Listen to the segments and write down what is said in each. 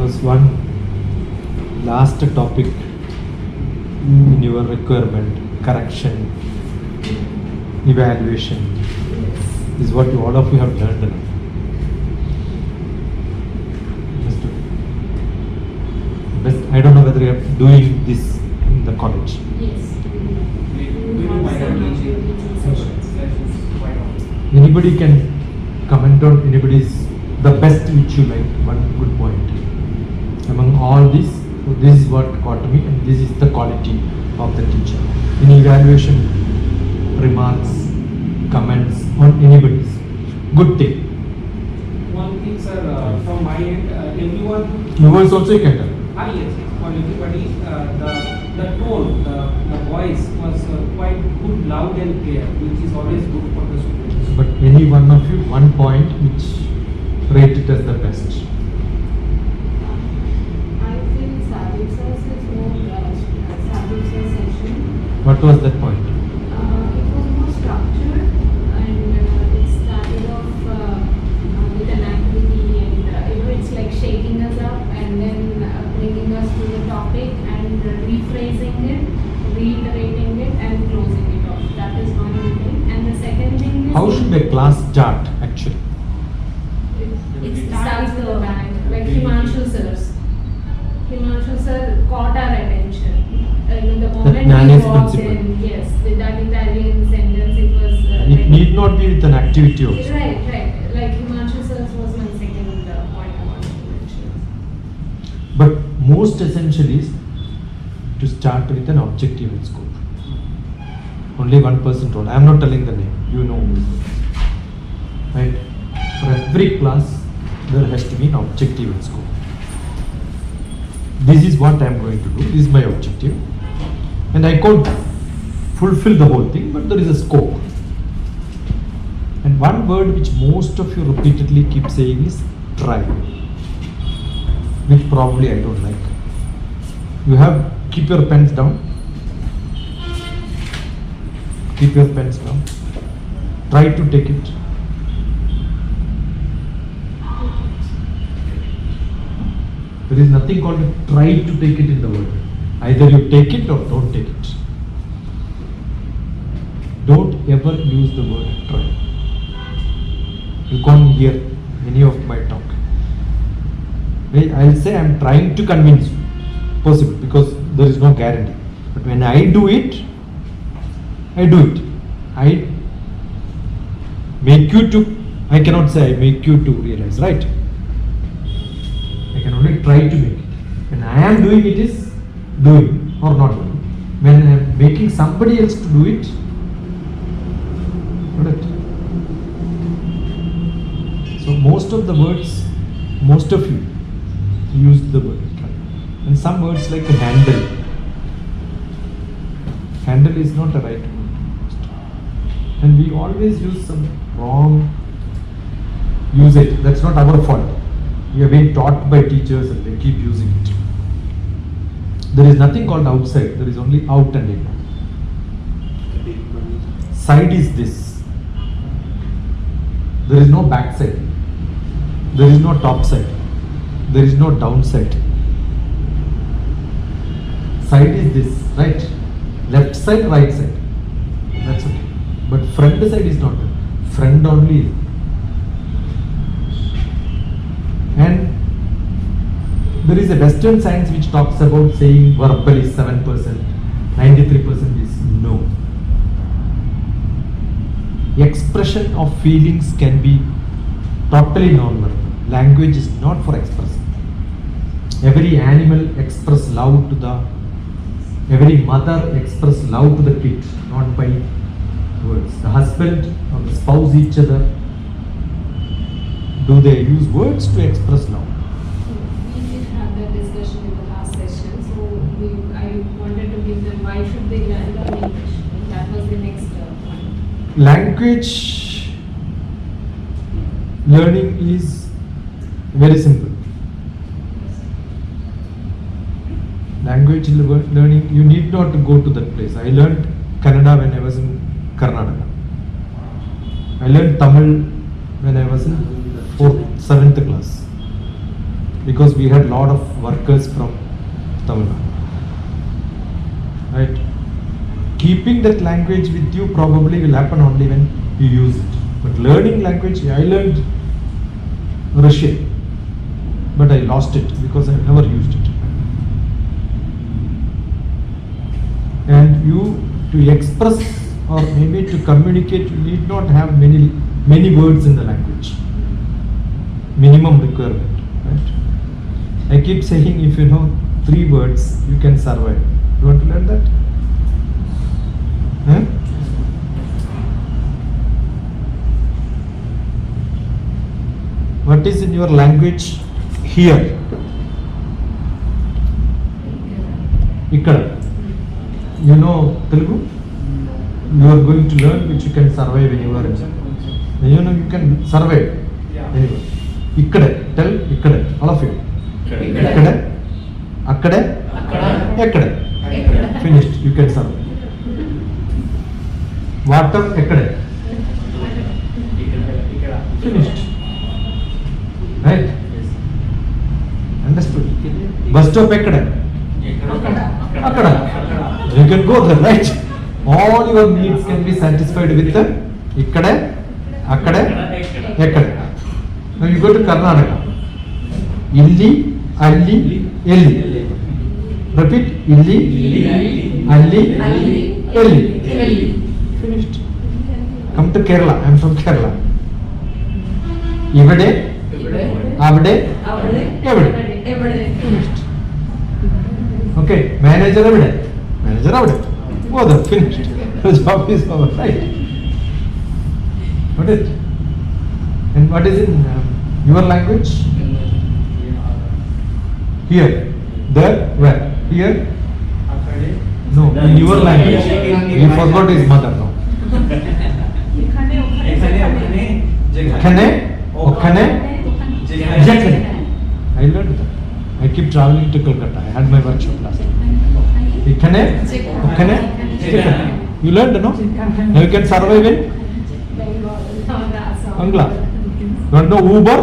was one last topic in your requirement, correction, evaluation. This is what all of you have learned now. Best, I don't know whether you are doing this in the college. Yes. Anybody can comment on anybody's the best which you like, one good point. Among all this, so this is what caught me and this is the quality of the teacher. In evaluation, remarks, comments on anybody's good thing. One thing, sir, from my end, everyone. Yours also you can tell. Yes, for everybody, the tone, the voice was quite good, loud and clear, which is always good for the students. But any one of you, one point which rate it as the best. I feel Sabir sir's is more Sabir sir's session. What was that point? It was more structured and it started off with an activity and it's like shaking us up and then bringing us to the topic and rephrasing it, reiterating it and closing it off. That is one thing. And the second thing is How should a class start actually? it starts with the band, like Himanshu sir's. Himanshu sir caught our attention. The moment Nani's we walked principle. in, yes, with that Italian sentence, it was It need not be with an activity also. Right. Like Himanshu sir's was my second point I wanted to mention. But most essential is to start with an objective in scope. Only one person role. I am not telling the name. You know who is it. Right? For every class, there has to be an objective in scope. This is what I am going to do. This is my objective. And I can't fulfill the whole thing, but there is a scope. And one word which most of you repeatedly keep saying is try, which probably I don't like. You have, keep your pens down. Keep your pens down. Try to take it. There is nothing called try to take it in the word. Either you take it or don't take it. Don't ever use the word try. You can't hear any of my talk. I'll say I'm trying to convince you. Possible, because there is no guarantee. But when I do it, I do it. I make you to, I cannot say I make you to realize, right? I can only try to make it. When I am doing it is doing or not doing. When I am making somebody else to do it, not it. So most of the words, most of you use the word try. And some words like handle. Handle is not a right word. And we always use some wrong usage. That's not our fault. We have been taught by teachers and they keep using it. There is nothing called outside. There is only out and in. Side is this. There is no back side. There is no top side. There is no downside. Side is this, right? Left side, right side. That's okay. But front side is not. Front only. And there is a Western science which talks about saying verbal is 7%, 93% is no. Expression of feelings can be totally non-verbal. Language is not for expressing. Every animal express love to the, every mother express love to the kid, not by words. The husband or the spouse each other, do they use words to express love? We did have that discussion in the last session, so I wanted to give them why should they learn English. That was the next point. Language learning is very simple. Language learning, you need not to go to that place. I learned Kannada when I was in Karnataka. I learned Tamil when I was in 7th class. because we had lot of workers from Tamil Nadu. Right? Keeping that language with you probably will happen only when you use it. But learning language, I learned Russian, but I lost it because I never used it. And you, to express or maybe to communicate, you need not have many words in the language. Minimum requirement, right? I keep saying, if you know 3 words, you can survive. You want to learn that? Huh? What is in your language here? Ikkada. You know Telugu? You are going to learn which you can survive anywhere. You know you can survive anywhere. Ikkada. Tell ikkada. All of you. Ikkada. Akkada. Ekkada. Finished. You can survive. Water ekkada. Finished. Right? Understood? Bus stop ekkada. Akkada. You can go there, right? All your needs can be satisfied with the ikkada, akkada, ekkada. Now you go to Karnataka. Illi, alli, elli. Repeat. Illi, alli, elli. Finished. Come to Kerala. I am from Kerala. Ivade, avade, evade. Finished. Okay. Manager avade. Manager avade. Oh, the finished. The job is over, right? What is it? And what is in your language? Here. There. Where? Here. No, in your language. You forgot his mother now. Khane, Okhane, Jakhane. I learned that. I keep traveling to Kolkata. I had my workshop last time. Ikhane, Okhane, Jakhane. You learned, no? Now you can survive in Bangla. You want to know Uber?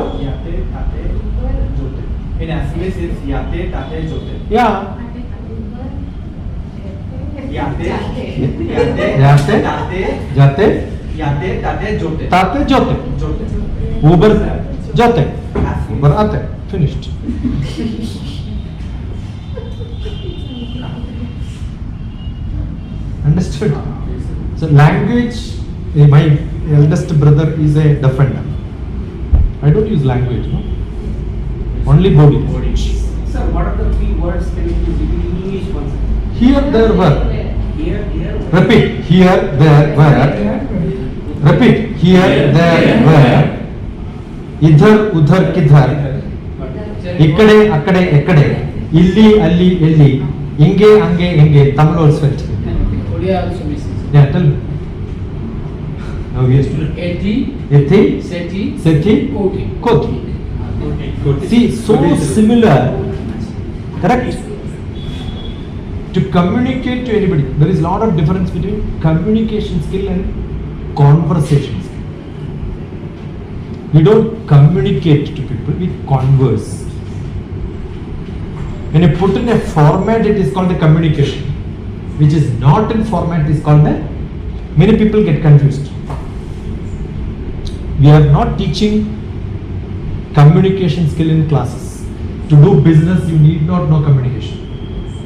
In Assamese it's yate, tate, jote. Yeah. Yate, Yate, Jate, yate, tate, jote. Tate, Jote. Jote. Uber, Jote. Uber, Ate. Finished. Understood? So language, my eldest brother is a defender. I don't use language, no? Only body. Sir, what are the 3 words can you use in English once? Here, there, where. Here. Repeat. Here, there, where. Repeat. Here, there, where. Idhar, udhar, kidhar. Ikkade, akkade, ekkade. Illi, alli, elli. Inge, ange, enge. Tamil also. Yeah, tell me. Now yes. Ethi, Sethi, Koti. See, so similar. Correct? To communicate to anybody, there is a lot of difference between communication skill and conversation skill. We don't communicate to people, we converse. When you put in a format, it is called a communication. Which is not in format, is called a, many people get confused. We are not teaching communication skill in classes. To do business, you need not know communication.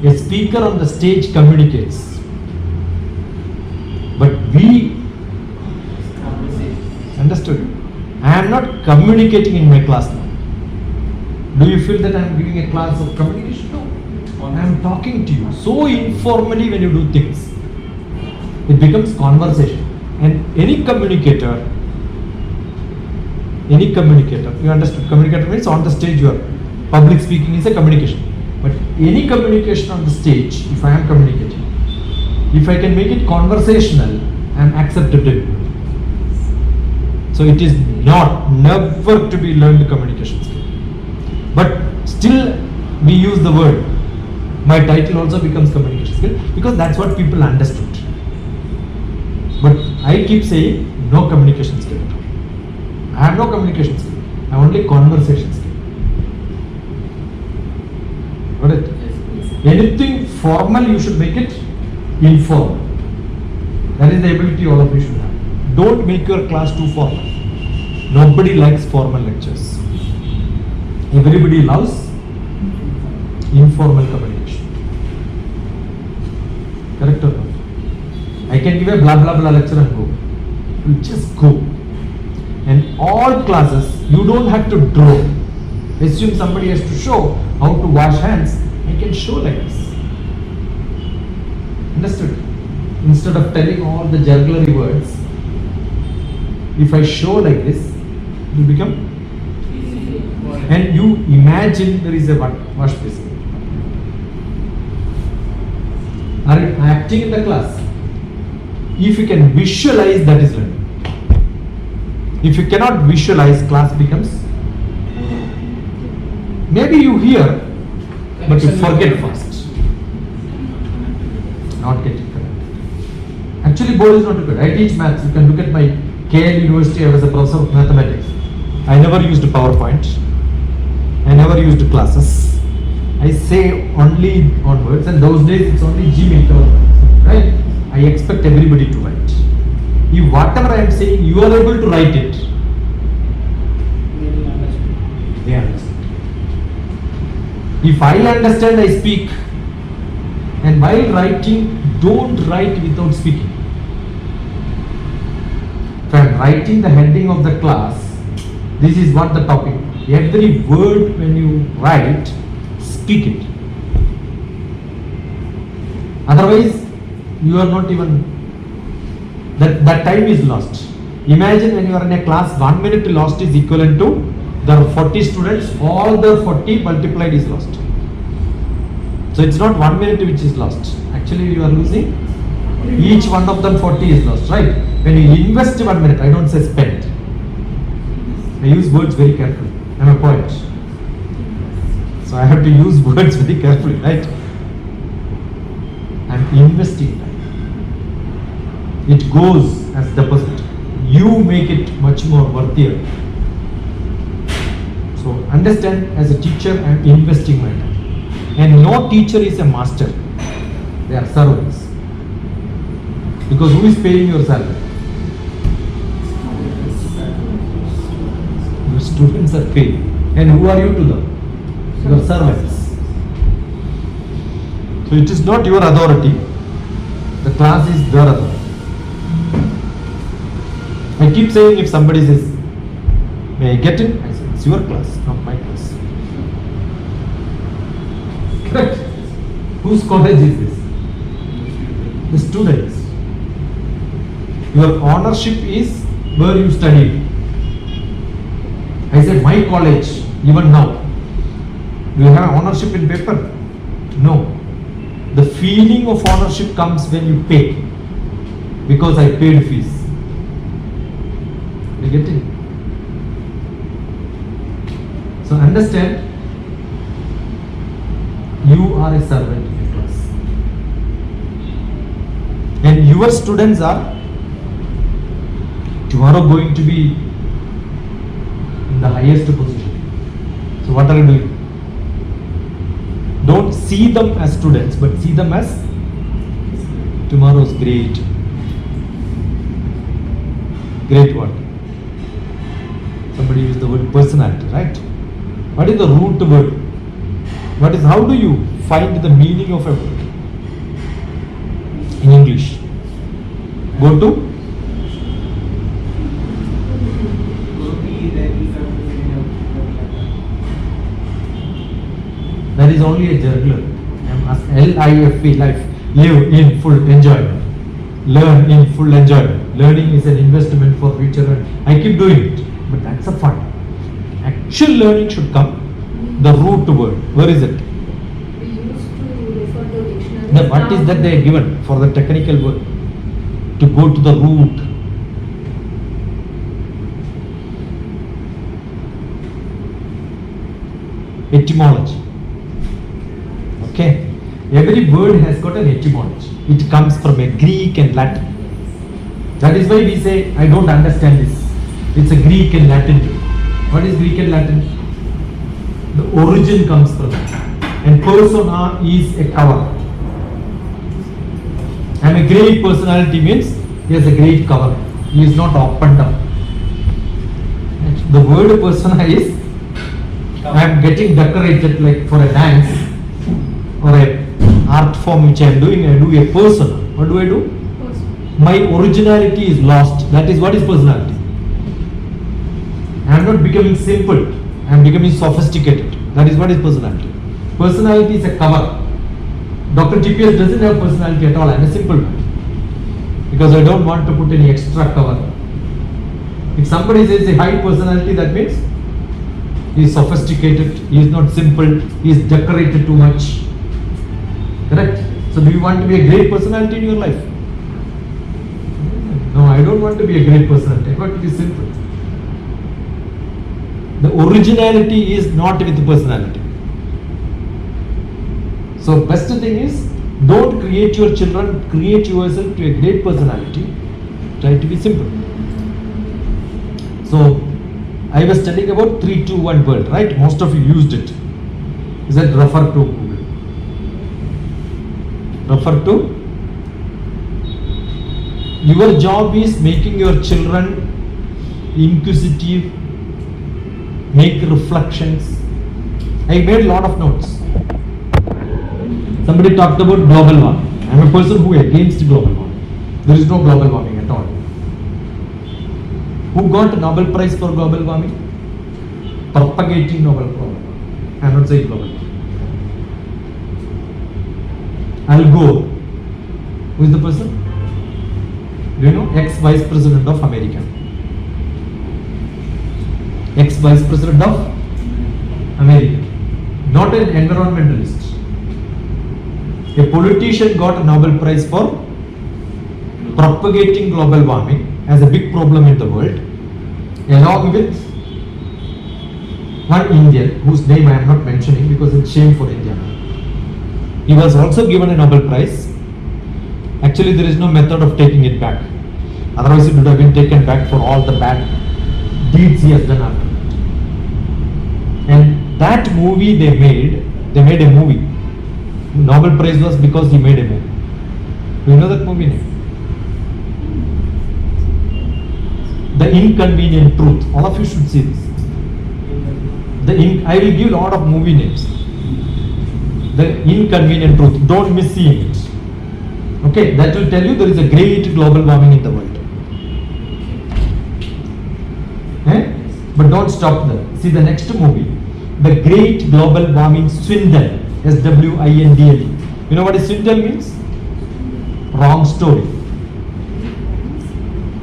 A speaker on the stage communicates. But we understood. I am not communicating in my class now. Do you feel that I am giving a class of communication? No. I am talking to you so informally. When you do things, it becomes conversation. And any communicator, you understood, communicator means on the stage you are, public speaking is a communication. But any communication on the stage, if I am communicating, if I can make it conversational, I am acceptable. So it is never to be learned communication skill. But still we use the word. My title also becomes communication skill because that's what people understood. But I keep saying no communication skill. I have no communication skill. I have only conversation skill. Got it? Anything formal, you should make it informal. That is the ability all of you should have. Don't make your class too formal. Nobody likes formal lectures. Everybody loves informal communication. Correct or not? I can give a blah blah blah lecture and go. You just go. And all classes, you don't have to draw. Assume somebody has to show how to wash hands. I can show like this. Understood? Instead of telling all the jugglery words, if I show like this, you become and you imagine there is a wash basin. Are you acting in the class? If you can visualize, that is learning. If you cannot visualize, class becomes maybe you hear, but you forget fast. Not getting correct. Actually, board is not good. I teach maths. You can look at my KL University. I was a professor of mathematics. I never used PowerPoint. I never used classes. I say only on words, and those days it's only Gmeet, right? I expect everybody to write. If whatever I am saying, you are able to write it, they understand. If I understand, I speak. And while writing, don't write without speaking. If I am writing the heading of the class, this is what the topic. Every word when you write, speak it. Otherwise, you are not even, that time is lost. Imagine when you are in a class, 1 minute lost is equivalent to there are 40 students, all the 40 multiplied is lost. So it's not 1 minute which is lost. Actually you are losing, each one of them 40 is lost, right? When you invest 1 minute, I don't say spend. I use words very carefully. I'm a poet. So I have to use words very carefully, right? I'm investing time. It goes as deposit. You make it much more worthier. So understand, as a teacher, I'm investing my time. And no teacher is a master. They are servants. Because who is paying your salary? Your students are paid. And who are you to them? Your servants. So it is not your authority. The class is their authority. I keep saying, if somebody says, may I get in? I say, it's your class, not my class. Correct? Whose college is this? The students. Your ownership is where you studied. I said, my college, even now. Do you have ownership in paper? No. The feeling of ownership comes when you pay. Because I paid fees. You get it? So understand, you are a servant in the class. And your students are tomorrow going to be in the highest position. So what are you doing? Don't see them as students, but see them as tomorrow's great what? Somebody used the word personality, right? What is the root word? How do you find the meaning of a word? In English. Go to that is only a juggler. L-I-F-E, life. Live in full enjoyment. Learn in full enjoyment. Learning is an investment for future. I keep doing it, but that's a fun. Actual learning should come. The root word. Where is it? We used to refer to dictionary. What is that they are given for the technical word? To go to the root. Etymology. Okay. Every word has got an etymology. It comes from a Greek and Latin. That is why we say, I don't understand this. It's a Greek and Latin. What is Greek and Latin? The origin comes from that. and persona is a cover. I'm a great personality means he has a great cover. He is not up and down. And the word persona is I'm getting decorated like for a dance or a art form which I am doing. I do a persona. What do I do? My originality is lost. That is what is personality. I am not becoming simple. I am becoming sophisticated. That is what is personality. Personality is a cover. DrTPS doesn't have personality at all. I am a simple man. Because I don't want to put any extra cover. If somebody says a high personality, that means he is sophisticated, he is not simple, he is decorated too much. Correct? So do you want to be a great personality in your life? No, I don't want to be a great personality. I want to be simple. The originality is not with the personality. So best thing is, don't create your children, create yourself to a great personality. Try to be simple. So I was telling about 3-2-1 world, right? Most of you used it. Is that refer to Google? Refer to? Your job is making your children inquisitive, make reflections. I made a lot of notes. Somebody talked about global warming. I am a person who is against global warming. There is no global warming at all. Who got a Nobel Prize for global warming? Propagating global warming. I am not saying global warming. Al Gore. Who is the person? Do you know? Ex-Vice President of America. Ex-Vice President of America. Not an environmentalist. A politician got a Nobel Prize for propagating global warming as a big problem in the world, along with one Indian whose name I am not mentioning because it's shame for India. He was also given a Nobel Prize. Actually, there is no method of taking it back. Otherwise, it would have been taken back for all the bad deeds he has done after that. And that movie they made a movie. Nobel Prize was because he made a movie. Do you know that movie name? The Inconvenient Truth. All of you should see this. I will give a lot of movie names. The Inconvenient Truth. Don't miss seeing it. Okay, that will tell you there is a great global warming in the world. But don't stop there. See the next movie. The Great Global Warming Swindle. SWINDLE. You know what a swindle means? Wrong story.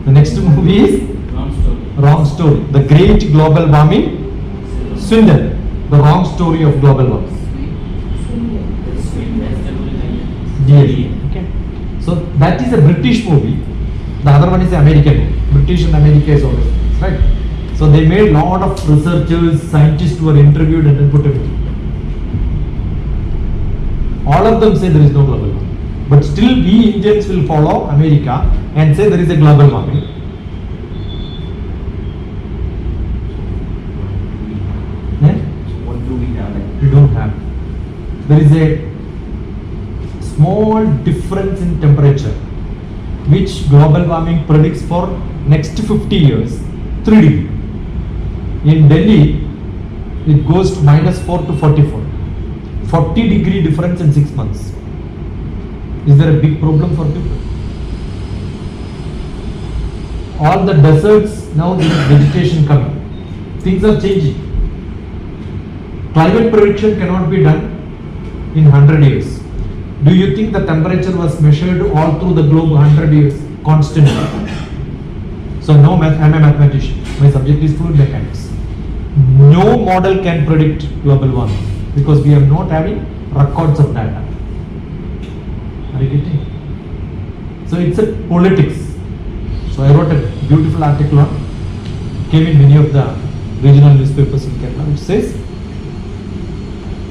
The next movie is Wrong story. The Great Global Warming Swindle. The wrong story of global warming. DLE. Okay. So that is a British movie. The other one is American movie. British and America is always right. So they made a lot of researchers, scientists who were interviewed and then put a movie. All of them say there is no global warming. But still we Indians will follow America and say there is a global warming. What do we have? We don't have. There is a small difference in temperature which global warming predicts for next 50 years, 3 degree. In Delhi, it goes to -4 to 44. 40-degree difference in 6 months. Is there a big problem for people? All the deserts, now there is vegetation coming. Things are changing. Climate prediction cannot be done in 100 years. Do you think the temperature was measured all through the globe 100 years constantly? So no, I'm a mathematician. My subject is fluid mechanics. No model can predict global warming because we are not having records of data. Are you getting? So it's a politics. So I wrote a beautiful article on, came in many of the regional newspapers in Kerala, which says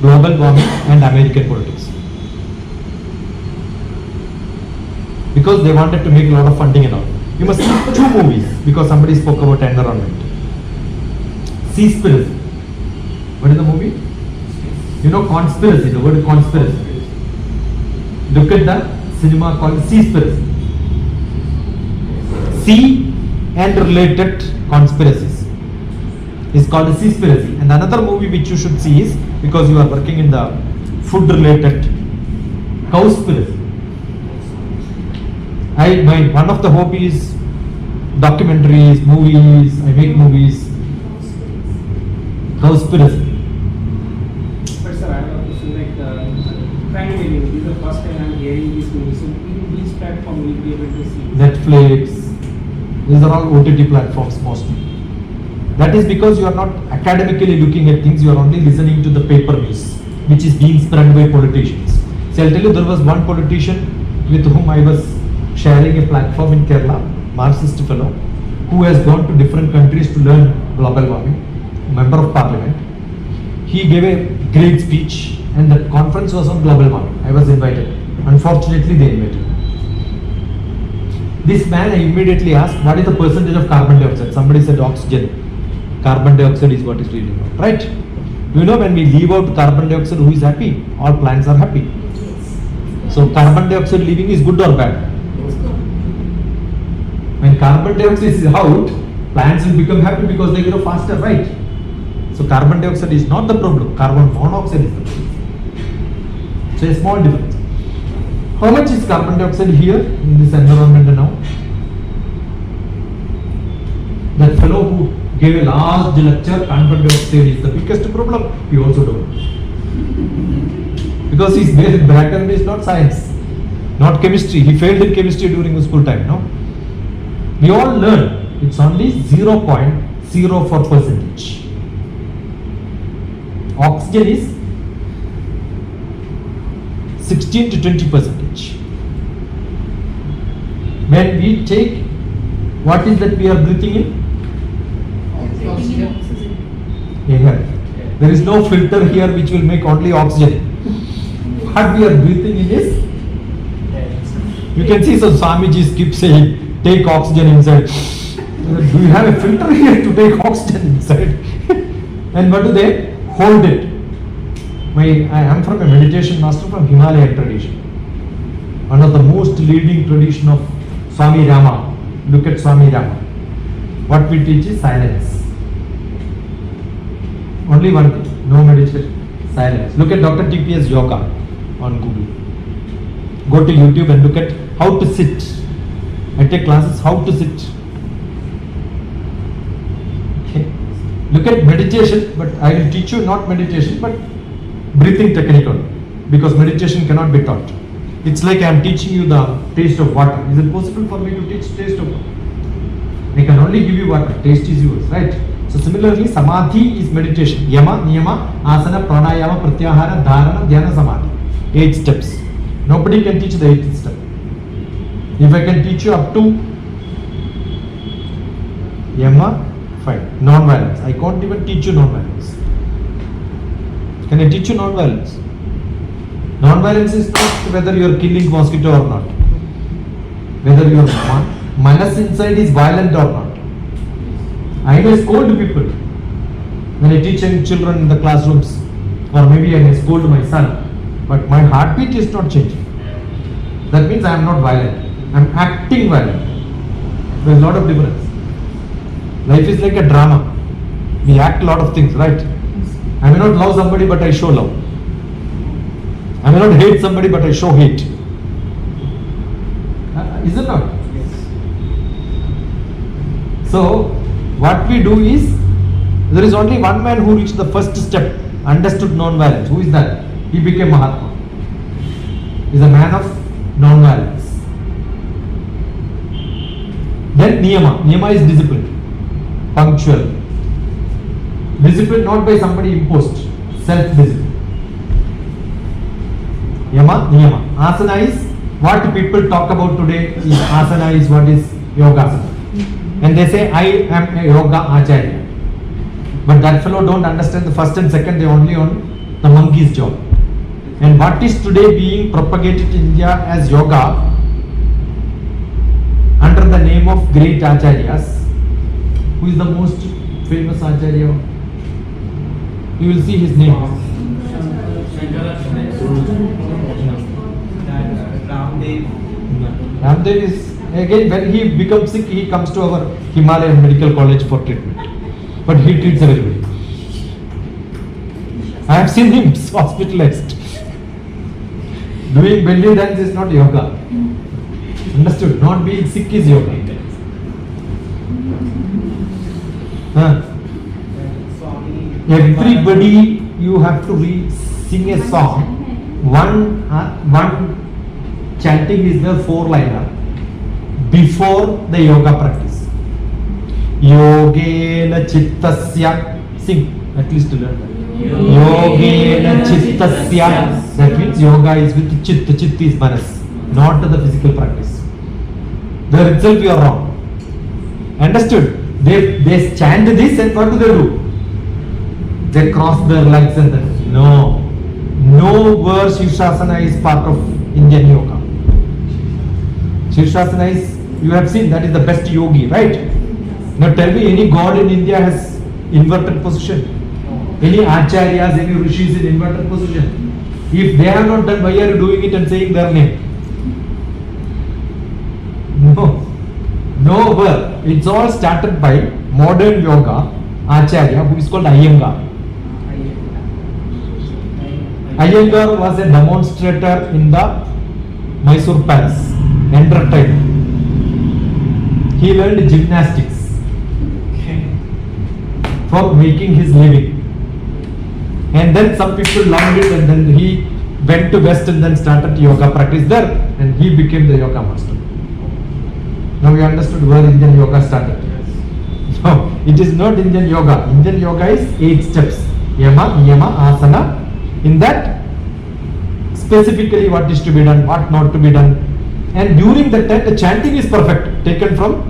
global warming and American politics. Because they wanted to make a lot of funding and all. You must see 2 movies because somebody spoke about environment. Seaspiracy. What is the movie? You know conspiracy, the word conspiracy. Look at the cinema called Seaspiracy. Sea and related conspiracies is called a Seaspiracy. And another movie which you should see is, because you are working in the food related, Cowspiracy. One of the hobbies, documentaries, movies, I make movies. Cowspiracy. But sir, I have to say like crime movie. This is the first time I am hearing this movie. So in which platform will be able to see? Netflix, these are all OTT platforms mostly. That is because you are not academically looking at things, you are only listening to the paper news, which is being spread by politicians. So I'll tell you, there was one politician with whom I was sharing a platform in Kerala, Marxist fellow, who has gone to different countries to learn global warming, member of parliament. He gave a great speech and the conference was on global warming. I was invited. Unfortunately, they invited me. This man, I immediately asked, what is the percentage of carbon dioxide? Somebody said oxygen. Carbon dioxide is what is really about, right? Do you know when we leave out carbon dioxide, who is happy? All plants are happy. So carbon dioxide leaving is good or bad? When carbon dioxide is out, plants will become happy because they grow faster, right? So carbon dioxide is not the problem, carbon monoxide is the problem. So a small difference. How much is carbon dioxide here in this environment now? That fellow who gave a large lecture, carbon dioxide is the biggest problem, he also don't know. Because his background is not science, not chemistry. He failed in chemistry during the school time, no? We all learn, it's only 0.04%. Oxygen is 16 to 20%. When we take, what is that we are breathing in? Air. There is no filter here which will make only oxygen. What we are breathing in is, you can see some Swamijis keep saying, take oxygen inside. Do you have a filter here to take oxygen inside? And what do they? Hold it. I am from a meditation master from Himalayan tradition. One of the most leading tradition of Swami Rama. Look at Swami Rama. What we teach is silence. Only one thing, no meditation, silence. Look at DrTPS yoga on Google. Go to YouTube and look at how to sit. I take classes how to sit. Okay. Look at meditation, but I will teach you not meditation, but breathing technique only, because meditation cannot be taught. It's like I am teaching you the taste of water. Is it possible for me to teach taste of water? I can only give you water. Taste is yours, right? So similarly, samadhi is meditation. Yama, niyama, asana, pranayama, pratyahara, dharana, dhyana, samadhi. 8 steps. Nobody can teach the 8th step. If I can teach you up to yama, fine. Non-violence. I can't even teach you non-violence. Can I teach you non-violence? Non-violence is not whether you are killing mosquito or not. Whether your manas inside is violent or not. I may scold people when I teach children in the classrooms, or maybe I may scold my son, but my heartbeat is not changing. That means I am not violent. I am acting violent. There is a lot of difference. Life is like a drama. We act a lot of things, right? I may not love somebody, but I show love. I may not hate somebody, but I show hate. Is it not? Yes. So, what we do is, there is only one man who reached the first step, understood non-violence. Who is that? He became Mahatma. He is a man of non-violence. Then Niyama. Niyama is discipline, punctual. Discipline not by somebody imposed, self-discipline. Yama, Niyama. Asana is what people talk about today. Is asana is what is yogasana. And they say, I am a yoga acharya. But that fellow don't understand the first and second, they only on the monkey's job. And what is today being propagated in India as yoga under the name of great acharyas. Who is the most famous acharya? You will see his name. That Ramdev. Ramdev is, again, when he becomes sick, he comes to our Himalayan Medical College for treatment. But he treats everybody. I have seen him hospitalized. Doing belly dance is not yoga. Understood? Not being sick is yoga. Everybody, you have to sing a song. One chanting is the four-liner before the yoga practice. Yogena chittasya. Sing, at least to learn that. Yogena chittasya. That means yoga is with chitta. Chitta is manas, not the physical practice. There itself you are wrong. Understood? They chant this and what do? They cross their legs and then no verse Shirshasana is part of Indian yoga. Shirshasana is, you have seen, that is the best yogi, right? Now tell me, any god in India has inverted position? Any acharyas, any rishis in inverted position? If they have not done, why are you doing it and saying their name? No verse. It's all started by modern yoga acharya who is called Iyengar. Iyengar was a demonstrator in the Mysore Palace, entertainer. He learned gymnastics for making his living. And then some people learned it and then he went to West and then started yoga practice there and he became the yoga master. Now you understood where Indian yoga started. No, it is not Indian yoga. Indian yoga is 8 steps. Yama, Niyama, Asana. In that, specifically what is to be done, what not to be done. And during that time, the chanting is perfect, taken from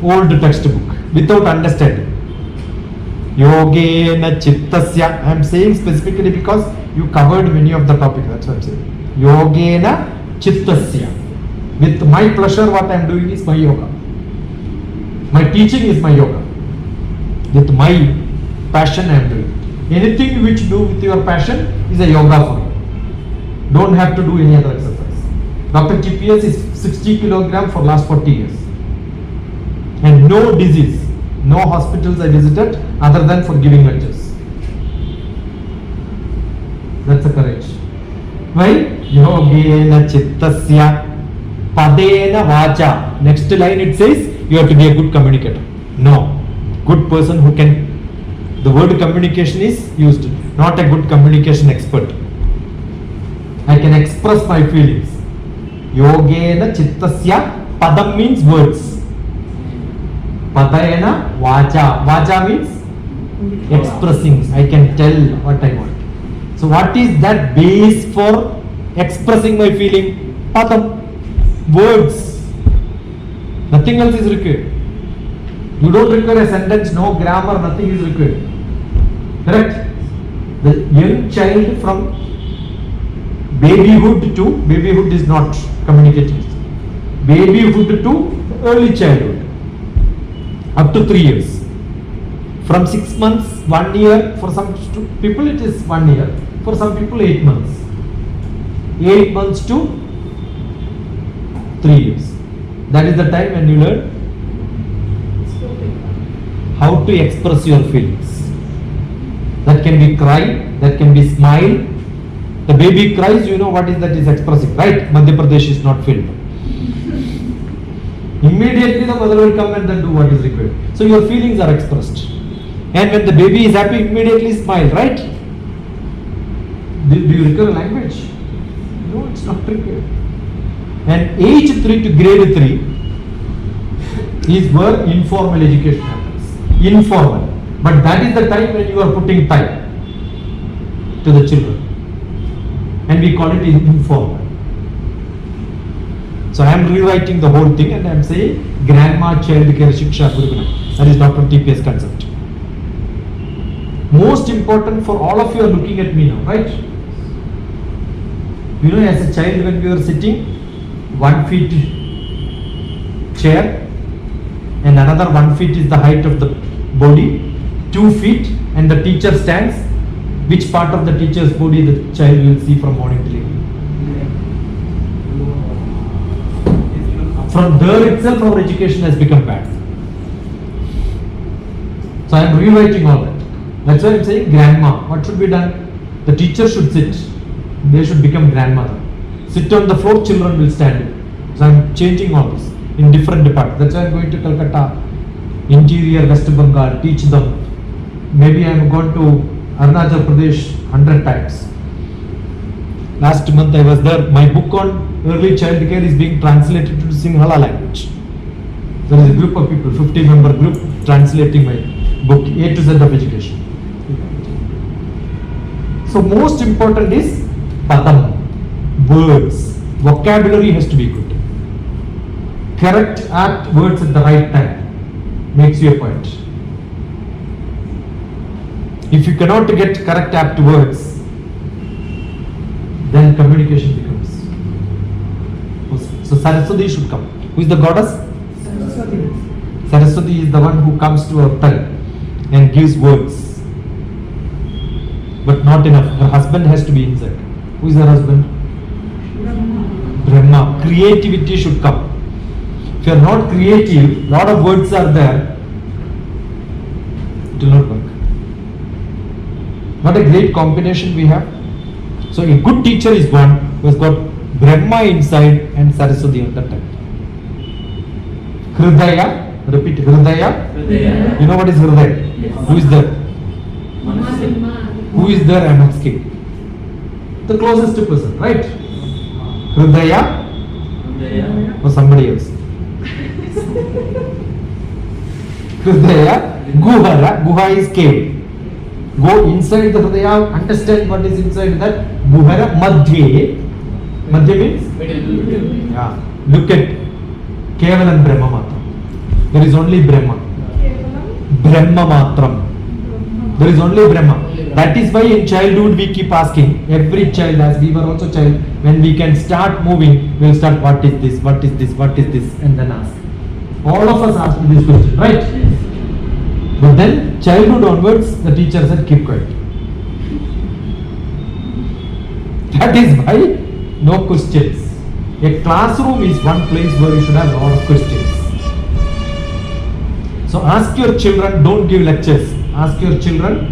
old textbook, without understanding. Yogena chittasya. I am saying specifically because you covered many of the topics, that's what I am saying. Yogena chittasya. With my pleasure, what I am doing is my yoga. My teaching is my yoga. With my passion, I am doing it. Anything which you do with your passion is a yoga for you. Don't have to do any other exercise. DrTPS is 60 kg for last 40 years. And no disease, no hospitals I visited other than for giving lectures. That's the courage. Why? Yogena chittasya padena vacha. Next line it says you have to be a good communicator. No. Good person who can. The word communication is used, not a good communication expert. I can express my feelings. Yogena chittasya, padam means words. Padayana vacha. Vacha means expressing. I can tell what I want. So what is that base for expressing my feeling? Padam. Words. Nothing else is required. You don't require a sentence, no grammar, nothing is required. Correct? The young child from babyhood is not communicating. Babyhood to early childhood, up to 3 years. From 6 months, 1 year, for some people it is 1 year, for some people 8 months. 8 months to 3 years. That is the time when you learn how to express your feelings. That can be cry, that can be smile. The baby cries, you know what is that is expressing, right? Madhya Pradesh is not filled. Immediately the mother will come and then do what is required. So your feelings are expressed. And when the baby is happy, immediately smile, right? Do you require language? No, it's not required. And age 3 to grade 3 is where informal education happens. Informal. But that is the time when you are putting time to the children. And we call it informal. So I am rewriting the whole thing and I am saying Grandma Child Care Shiksha Gurukulam. That is DrTPS concept. Most important for all of you are looking at me now, right? You know, as a child when we were sitting, 1 feet chair and another 1 feet is the height of the body, 2 feet, and the teacher stands Which part of the teacher's body the child will see from morning till evening? From there itself our education has become bad. So I am rewriting all that. That's why I am saying grandma. What should be done? The teacher should sit. They should become grandmother. Sit on the floor, children will stand. So I am changing all this in different departments. That's why I am going to Calcutta, Interior, West Bengal, teach them. Maybe I am going to Arunachal Pradesh 100 times. Last month I was there. My book on early child care is being translated to Sinhala language. There is a group of people, 50-member group, translating my book, A to Z of education. So most important is padam, words, vocabulary has to be good. Correct apt words at the right time makes you a poet. If you cannot get correct apt words, then communication becomes. So Saraswati should come. Who is the goddess? Saraswati. Saraswati is the one who comes to our tongue and gives words. But not enough. Her husband has to be inside. Who is her husband? Brahma. Creativity should come. If you are not creative, lot of words are there, it will not work. What a great combination we have. So a good teacher is one who has got Brahma inside and Saraswati on that time. Hridaya, repeat, Hridaya. Hridaya. You know what is Hridaya? Yes. Who is there? Manasi. Who is there? I am asking. The closest person, right? Hridaya Hridaya. or somebody else? Hridaya, Guhara, Guha is cave. Go inside the Hridaya, understand what is inside that. Guhara, Madhye. Madhye means? Middle. Yeah. Look at Kevalam Brahma Matram. There is only Brahma. Brahma Matram. There is only Brahma. That is why in childhood we keep asking. Every child, as we were also child, when we can start moving, we will start what is this, what is this, what is this, and then ask. All of us asked this question, right? But then childhood onwards, the teacher said keep quiet. That is why no questions. A classroom is one place where you should have a lot of questions. So ask your children, don't give lectures. Ask your children,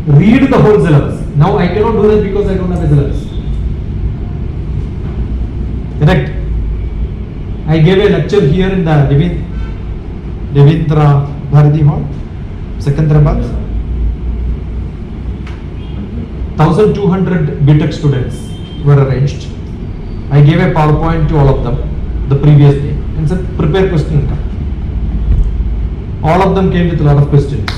read the whole syllabus. Now I cannot do that because I don't have a syllabus. Correct? I gave a lecture here in the Devendra Bharati Hall, Secunderabad. 1200 BTech students were arranged. I gave a PowerPoint to all of them the previous day and said prepare question. All of them came with a lot of questions.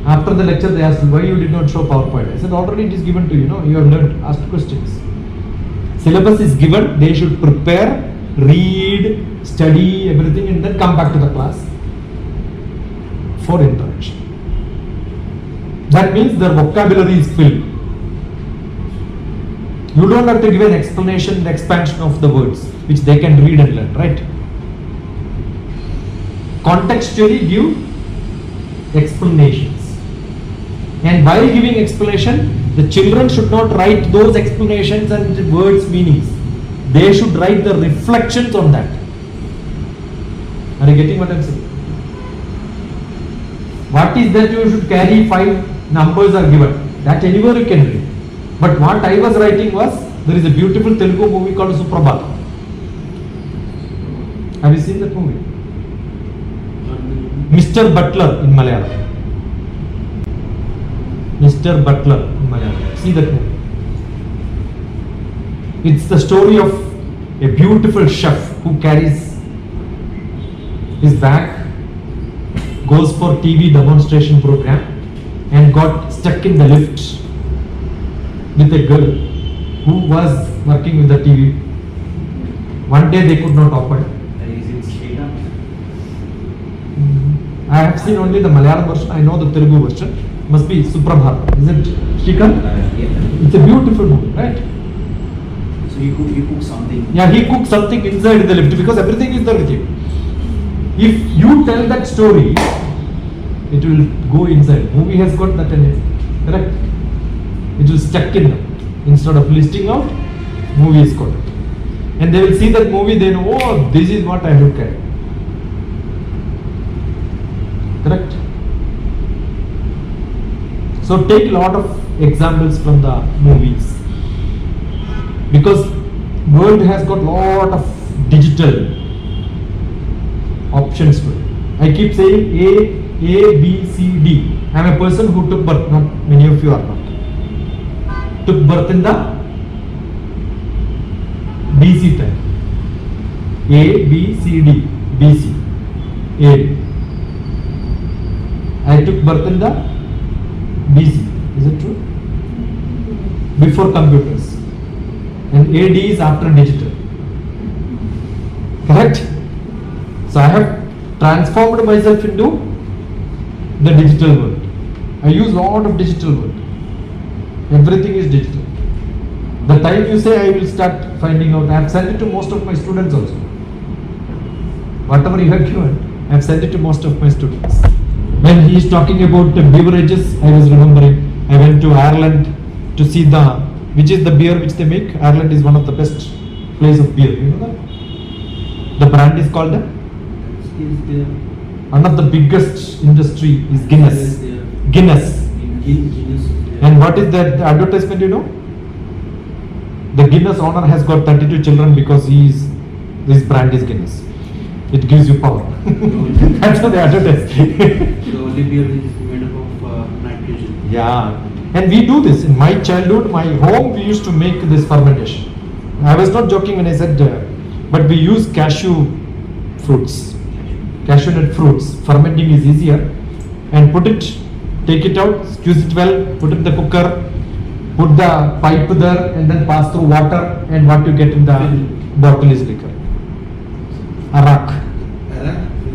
After the lecture they asked why you did not show PowerPoint. I said already it is given to you, you have learned, asked questions. Syllabus is given, they should prepare, read, study everything and then come back to the class for interaction. That means their vocabulary is filled. You don't have to give an explanation, the expansion of the words which they can read and learn, right? Contextually give explanations. And while giving explanation, the children should not write those explanations and words meanings. They should write the reflections on that. Are you getting what I am saying? What is that you should carry 5 numbers are given. That anywhere you can read. But what I was writing was, there is a beautiful Telugu movie called Suprabhat. Have you seen that movie? Mr. Butler in Malayalam. Mr. Butler in Malayalam. See that movie. It's the story of a beautiful chef who carries his bag, goes for TV demonstration program and got stuck in the lift with a girl who was working with the TV. One day they could not open. Is it Srinath? I have seen only the Malayalam version. I know the Telugu version. Must be Suprabhat. Is it Shrikant? Yeah. It's a beautiful movie, right? So he cooked something. Yeah, he cooked something inside the lift because everything is there with you. If you tell that story, it will go inside. Movie has got that in it. Correct? It will stuck in them. Instead of listing out, movie is got it. And they will see that movie, they know, oh, this is what I have carried. Correct? So take a lot of examples from the movies. Because world has got lot of digital options to it. I keep saying A, B, C, D. I am a person who took birth, not many of you are not. Took birth in the BC time. A, B, C, D. BC. A. I took birth in the BC. Is it true? Before computers. And AD is after digital. Correct? So I have transformed myself into the digital world. I use lot of digital world. Everything is digital. The time you say I will start finding out, I have sent it to most of my students also. Whatever you have given, I have sent it to most of my students. When he is talking about the beverages, I was remembering, I went to Ireland to see which is the beer which they make. Ireland is one of the best place of beer. You know that? The brand is called one of the biggest industry is Guinness. Guinness. And what is that advertisement, you know? The Guinness owner has got 32 children because this brand is Guinness. It gives you power. That's how they advertise. The only beer is made up of nitrogen. Yeah. And we do this. In my childhood, my home, we used to make this fermentation. I was not joking when I said, but we use cashew fruits. Cashew nut fruits. Fermenting is easier. And put it, take it out, squeeze it well, put it in the cooker, put the pipe there and then pass through water, and what you get in the bottle is liquor. Arak.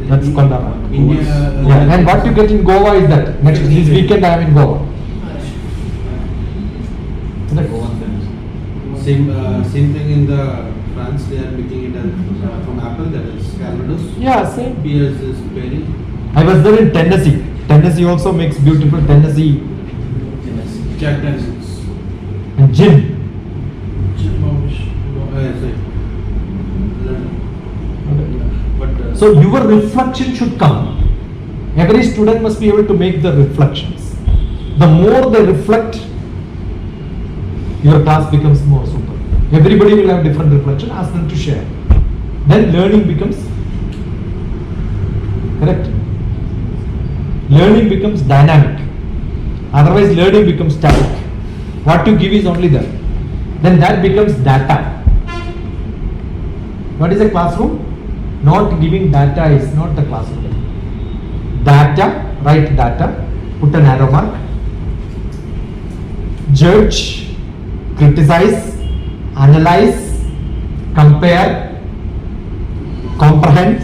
That's called arak. India. Yeah. And what you get in Goa is that. Next this weekend I am in Goa. Same thing in the France. They are making it from apple. That is Calvados. Yeah, same. Beers is berry. I was there in Tennessee. Tennessee also makes beautiful Tennessee Jack Daniels. and gin. But So your reflection should come. Every student must be able to make the reflections. The more they reflect, your class becomes more super. Everybody will have different reflection. Ask them to share. Then learning becomes correct. Learning becomes dynamic. Otherwise, learning becomes static. What you give is only there. Then that becomes data. What is a classroom? Not giving data is not the classroom. Data, write data, put an arrow mark. Judge, criticize, analyze, compare, comprehend.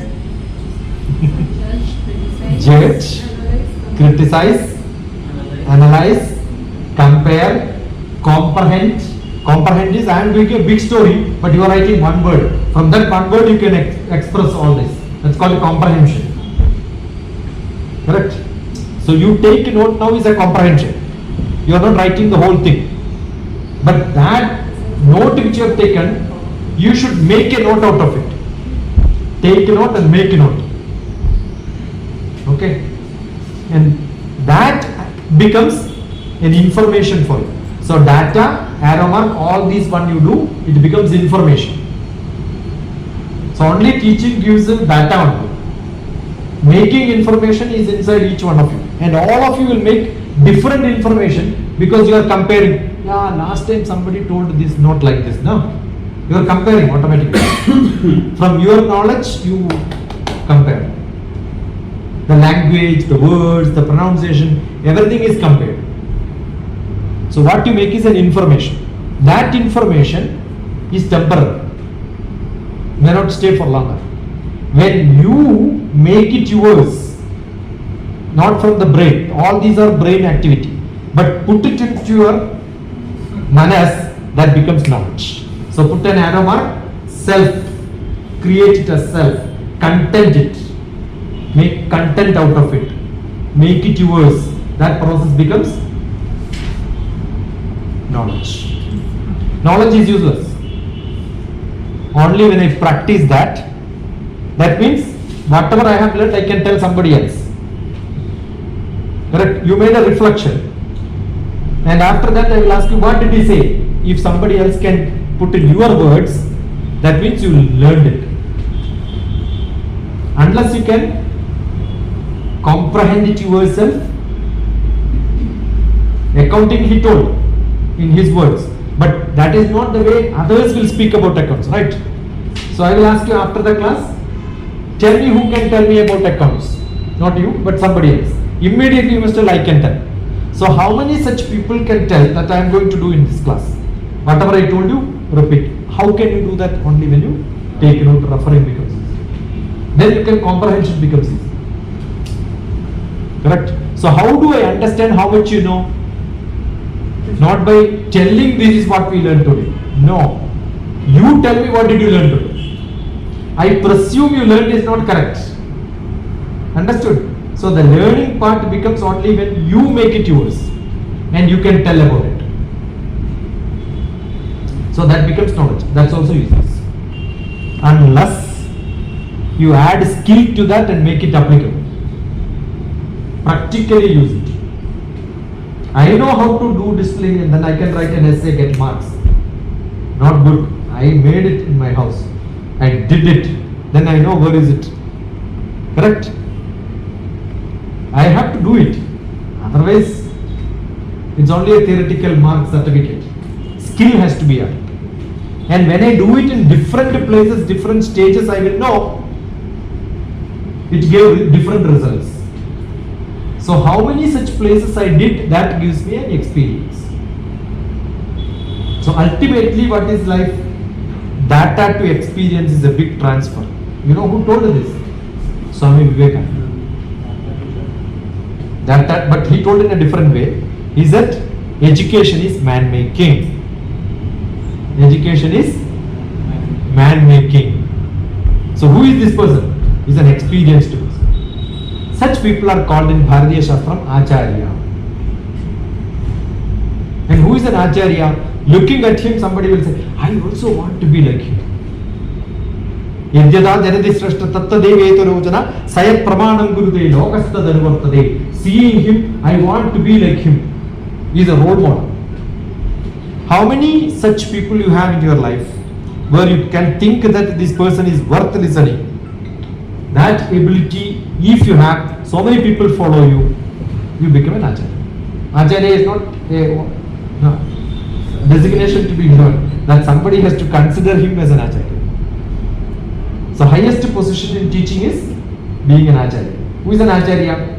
Judge, criticize, analyze, compare, comprehend. Comprehend is I am doing a big story, but you are writing one word. From that one word you can express all this. That's called comprehension. Correct? So you take a note now is a comprehension. You are not writing the whole thing. But that note which you have taken, you should make a note out of it. Take a note and make a note. Okay? And that becomes an information for you. So data, arrow mark, all these one you do, it becomes information. So only teaching gives you data only. Making information is inside each one of you. And all of you will make different information because you are comparing. Yeah, last time somebody told this, not like this. No. You are comparing automatically. From your knowledge, you compare. The language, the words, the pronunciation, everything is compared. So what you make is an information. That information is temporary. May not stay for longer. When you make it yours, not from the brain, all these are brain activity, but put it into your manas, that becomes knowledge. So put an arrow mark, self, create it as self, content it, make content out of it. make it yours, that process becomes knowledge. Knowledge is useless. Only when I practice that, that means whatever I have learned, I can tell somebody else. Correct? You made a reflection. And after that, I will ask you, what did he say? If somebody else can put in your words, that means you learned it. Unless you can comprehend it yourself, accounting he told in his words, but that is not the way others will speak about accounts, right? So I will ask you after the class, tell me who can tell me about accounts. Not you, but somebody else. Immediately you must tell, I can tell. So how many such people can tell that I am going to do in this class? Whatever I told you, repeat. How can you do that? Only when you take note, referring becomes easy. Then you can comprehension becomes easy. Correct? So how do I understand how much you know? Not by telling this is what we learned today. No. You tell me what did you learn today. I presume you learned is not correct. Understood? So the learning part becomes only when you make it yours and you can tell about it. So that becomes knowledge. That's also useless. Unless you add skill to that and make it applicable. Practically use it. I know how to do discipline and then I can write an essay, get marks. Not good. I made it in my house. I did it. Then I know where is it. Correct? I have to do it. Otherwise, it's only a theoretical mark certificate. Skill has to be added. And when I do it in different places, different stages, I will know it gave different results. So how many such places I did, that gives me an experience. So ultimately what is life? Data to experience is a big transfer. You know who told this? Swami Vivekananda. That, but he told in a different way. He said, education is man-making. Education is man-making. So who is this person? He is an experienced person. Such people are called in Bharatiya Shastram Acharya. And who is an Acharya? Looking at him, somebody will say, I also want to be like him. Yadyada janati srashta tatta devetarojana sayat pramanam gurude lokastad anuvartade. Seeing him, I want to be like him. He is a role model. How many such people you have in your life where you can think that this person is worth listening? That ability, if you have, so many people follow you, you become an Acharya. Acharya is not a designation to be given, that somebody has to consider him as an Acharya. So highest position in teaching is being an Acharya. Who is an Acharya?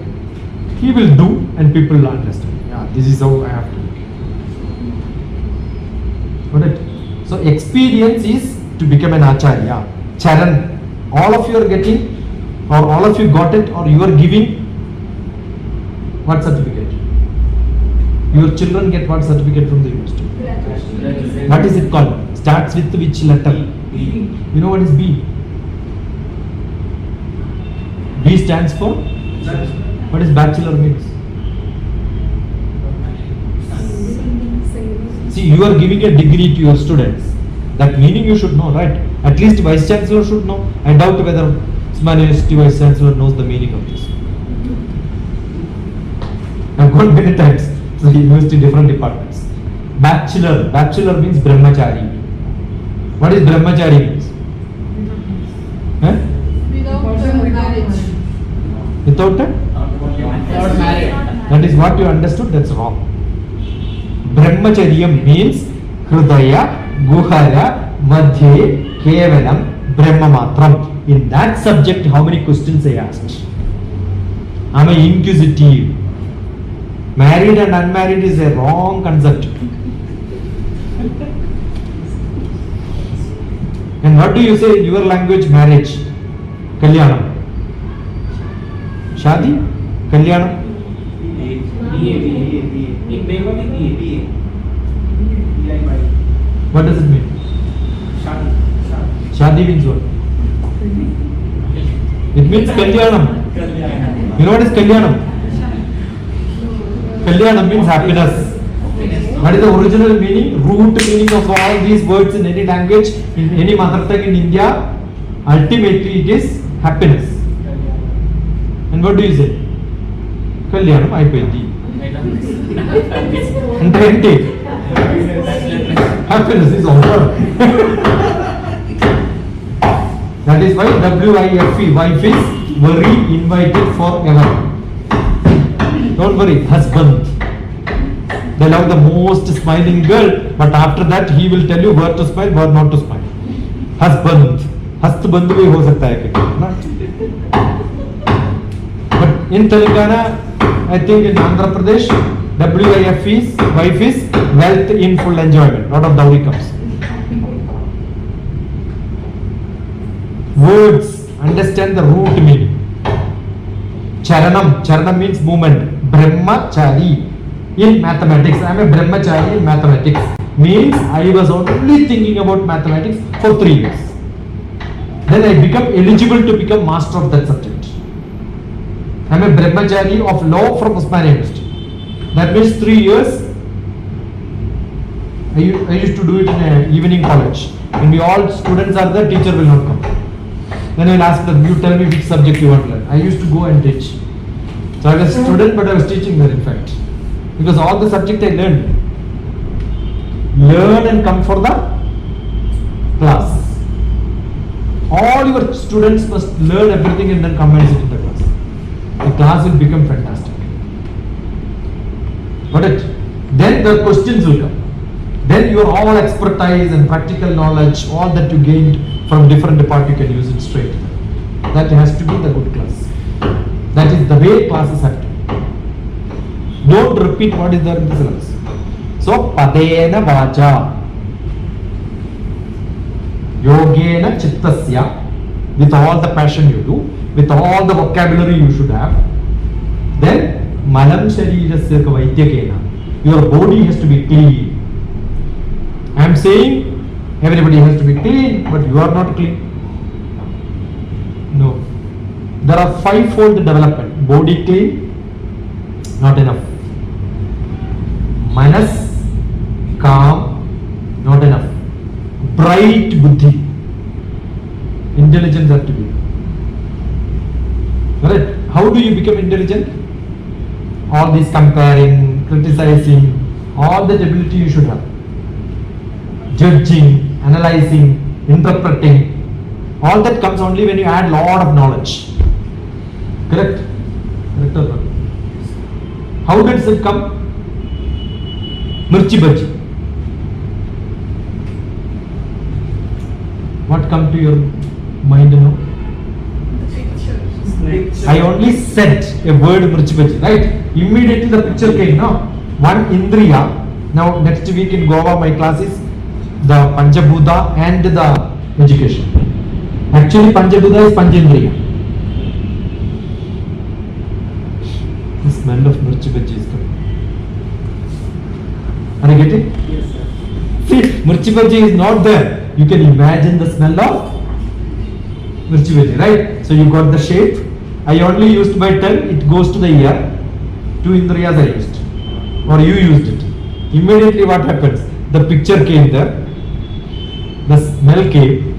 He will do and people will understand. Yeah, this is how I have to do. Got it? So experience is to become an Acharya. Charan. All of you are getting, or all of you got it, or you are giving what certificate? Your children get what certificate from the university? What is it called? Starts with which letter? B. You know what is B? B stands for? What is bachelor means? See, you are giving a degree to your students. That meaning you should know, right? At least Vice Chancellor should know. I doubt whether Small University Vice Chancellor knows the meaning of this. I have gone many times to the university, different departments. Bachelor. Bachelor means Brahmachari. What is Brahmachari means? Without marriage. Without a? Without marriage. That is what you understood, that's wrong. Brahmacharyam means Hrudaya, Guhara, Madhye, Kevalam, Brahma Matram. In that subject, how many questions I asked? Am I inquisitive? Married and unmarried is a wrong concept. And what do you say in your language? Marriage. Kalyanam. Shadi? Kalyanam. In Bengali, BA. What does it mean? Shadi means what? It means Kalyanam. You know what is Kalyanam? Kalyanam means happiness. What is the original meaning? Root meaning of all these words in any language, in any mother tongue in India, ultimately it is happiness. And what do you say? Kalyanam అయిపోయింది. అంటే ఏంటి? Happiness is over. That is why WIFE, wife is very invited forever. Don't worry, husband. They love the most smiling girl, but after that he will tell you where to smile, where not to smile. Husband. Husband भी हो सकता है क्या? But in Telangana, I think in Andhra Pradesh, WIF is, wife is wealth in full enjoyment. Lot of dowry comes. Words, understand the root meaning. Charanam means movement. Brahmachari in mathematics. I am a brahmachari in mathematics. Means I was only thinking about mathematics for 3 years. Then I become eligible to become master of that subject. I am a brahmachari of law from Osmania University. That means 3 years. I used to do it in an evening college. When we all students are there, teacher will not come. Then I will ask them, you tell me which subject you want to learn. I used to go and teach. So I was a student, but I was teaching there in fact. Because all the subject I learned. Learn and come for the class. All your students must learn everything and then come and sit in the class. The class will become fantastic. Got it? Then the questions will come. Then your all expertise and practical knowledge, all that you gained from different departments, you can use it straight. That has to be the good class. That is the way classes have to be. Don't repeat what is there in the syllabus. So, padena vacha, yogena chittasya, with all the passion you do, with all the vocabulary you should have. Then, manam sharirasya vaidyakena, your body has to be clean. I am saying everybody has to be clean, but you are not clean. No. There are 5-fold development. Body clean, not enough. Manas, calm, not enough. Bright buddhi, intelligence has to be. Correct? How do you become intelligent? All this comparing, criticizing, all that ability you should have. Judging, analyzing, interpreting, all that comes only when you add lot of knowledge. Correct? Correct or not? How does it come? Mirchi bhaji. What come to your mind now? I only said a word mirchi bhaji, right? Immediately the picture came, no? One indriya. Now next week in Goa my class is the Panchabhuta and the education. Actually Panchabhuta is Panchindriya. The smell of mirchi bhaji is coming. Are you getting? Yes, sir. See, mirchi bhaji is not there. You can imagine the smell of mirchi bhaji, right? So you got the shape. I only used my tongue, it goes to the ear. 2 indriyas I used. Or you used it. Immediately what happens? The picture came there. The smell came.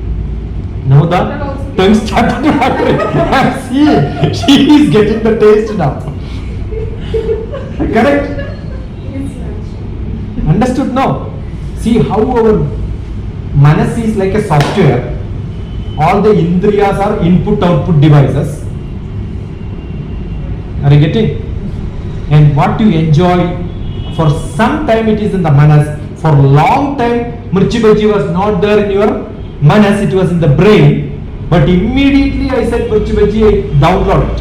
Now the tongue started watering. See, she is getting the taste now. Correct? Understood now? See how our manas is like a software. All the indriyas are input-output devices. Are you getting? And what you enjoy, for some time it is in the manas. For a long time, mirchi bhaji was not there in your manas, it was in the brain. But immediately I said mirchi bhaji, I download it.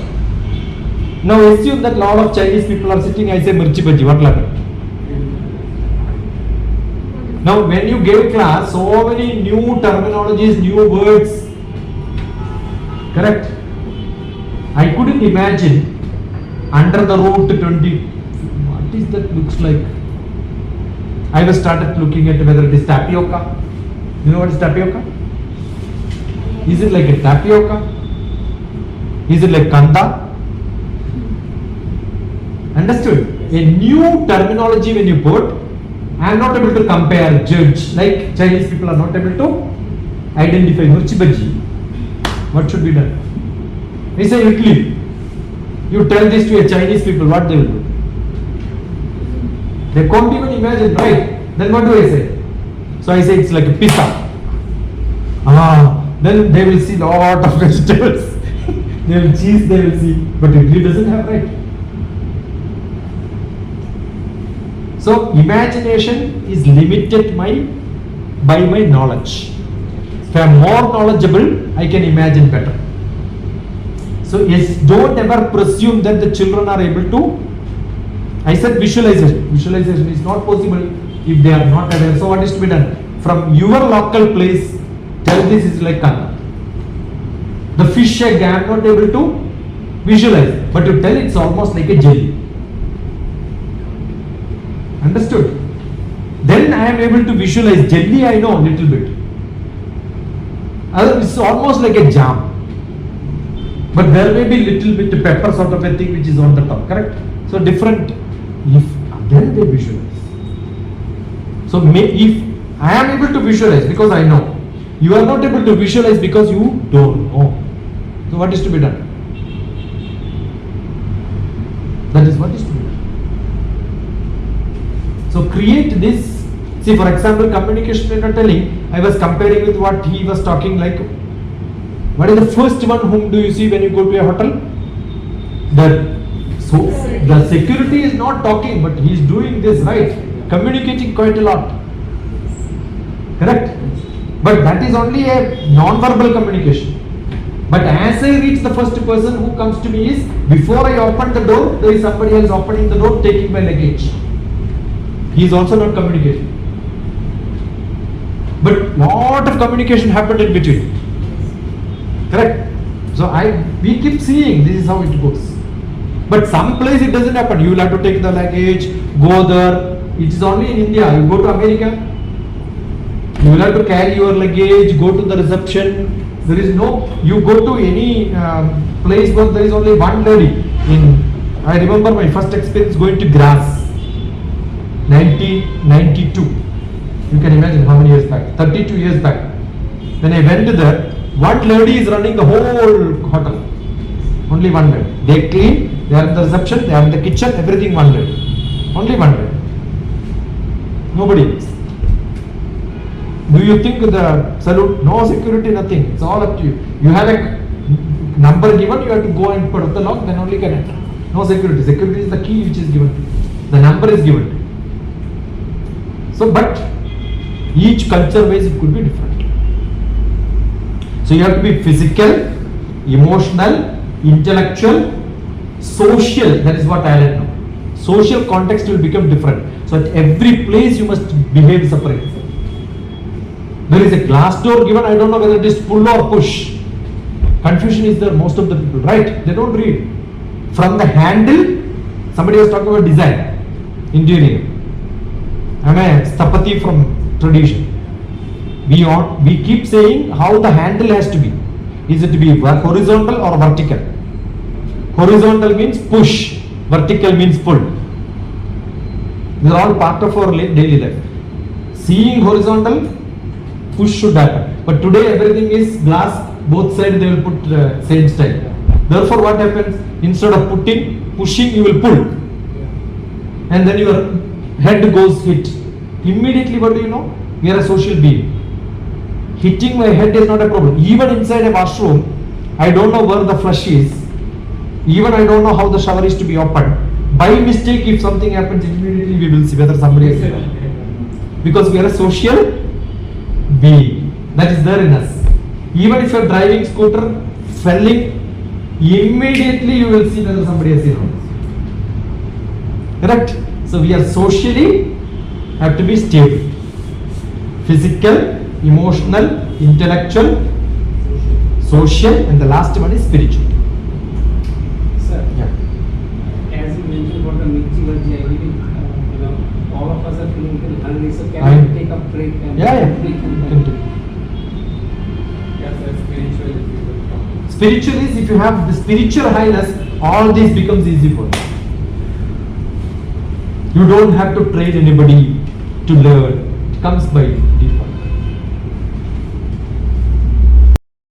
Now assume that lot of Chinese people are sitting, I say mirchi bhaji, what will happen? Now when you gave class, so many new terminologies, new words. Correct? I couldn't imagine under the root 20. What is that looks like? I was started looking at whether it is tapioca. You know what is tapioca? Is it like a tapioca? Is it like kanda? Understood? a new terminology when you put, I am not able to compare, judge, like Chinese people are not able to identify mirchi bhaji. What should be done? We say idli. You tell this to a Chinese people, what they will do? They can't even imagine, right? Then what do I say? So I say it's like a pizza. Then they will see lot of vegetables. They will cheese, they will see, but idli doesn't have, right? So imagination is limited by my knowledge. If I am more knowledgeable, I can imagine better. So yes, don't ever presume that the children are able to. I said visualization. Visualization is not possible if they are not aware. So what is to be done? From your local place, tell this is like Kannada. The fish egg I am not able to visualize, but you tell it's almost like a jelly. Understood? Then I am able to visualize jelly. I know a little bit. It's almost like a jam. But there may be little bit pepper sort of a thing which is on the top, correct? So different, if then they visualize. So if I am able to visualize because I know, you are not able to visualize because you don't know. So what is to be done? That is what is to be done. So create this. See, for example, communication we are telling, I was comparing with what he was talking like. What is the first one whom do you see when you go to a hotel? The security is not talking, but he is doing this, right? Communicating quite a lot. Correct? But that is only a non-verbal communication. But as I reach the first person who comes to me is, before I open the door, there is somebody else opening the door, taking my luggage. He is also not communicating. But lot of communication happened in between. Correct? So we keep seeing this is how it goes. But some place it doesn't happen. You will have to take the luggage, go there. It is only in India. You go to America, you will have to carry your luggage, go to the reception. There is no, you go to any place where there is only one lady. I remember my first experience going to Grass, 1992. You can imagine how many years back, 32 years back. When I went there, one lady is running the whole hotel. Only one lady. They clean, they are in the reception, they are in the kitchen, everything one lady. Only one lady. Nobody else. Do you think the salute? No security, nothing. It's all up to you. You have a number given, you have to go and put the lock, then only can enter. No security. Security is the key which is given. The number is given. So, but each culture wise it could be different. So you have to be physical, emotional, intellectual, social. That is what I learned now. Social context will become different. So at every place you must behave separately. There is a glass door given, I don't know whether it is pull or push. Confusion is there, most of the people, right? They don't read. From the handle, somebody was talking about design, interior. I am a Stapati from tradition. We keep saying how the handle has to be. Is it to be horizontal or vertical? Horizontal means push, vertical means pull. These are all part of our daily life. Seeing horizontal, push should happen. But today everything is glass, both sides they will put same style. Therefore what happens? Instead of pushing, you will pull. And then your head goes hit. Immediately what do you know? We are a social being. Hitting my head is not a problem. Even inside a washroom, I don't know where the flush is. Even I don't know how the shower is to be opened. By mistake, if something happens, immediately we will see whether somebody is there. Because we are a social being. That is there in us. Even if you are driving scooter, felling, immediately you will see whether somebody is here. Correct? So we are socially have to be stable. Physical, emotional, intellectual, social, and the last one is spiritual. Sir, Yeah. as you mentioned about the mirchi bhaji, I believe all of us are feeling very hungry. So can we take a break? And Yeah. break and Can do. Yes, sir, spiritual. Spiritual is if you have the spiritual highness, all this becomes easy for you. You don't have to train anybody to learn. It comes by default.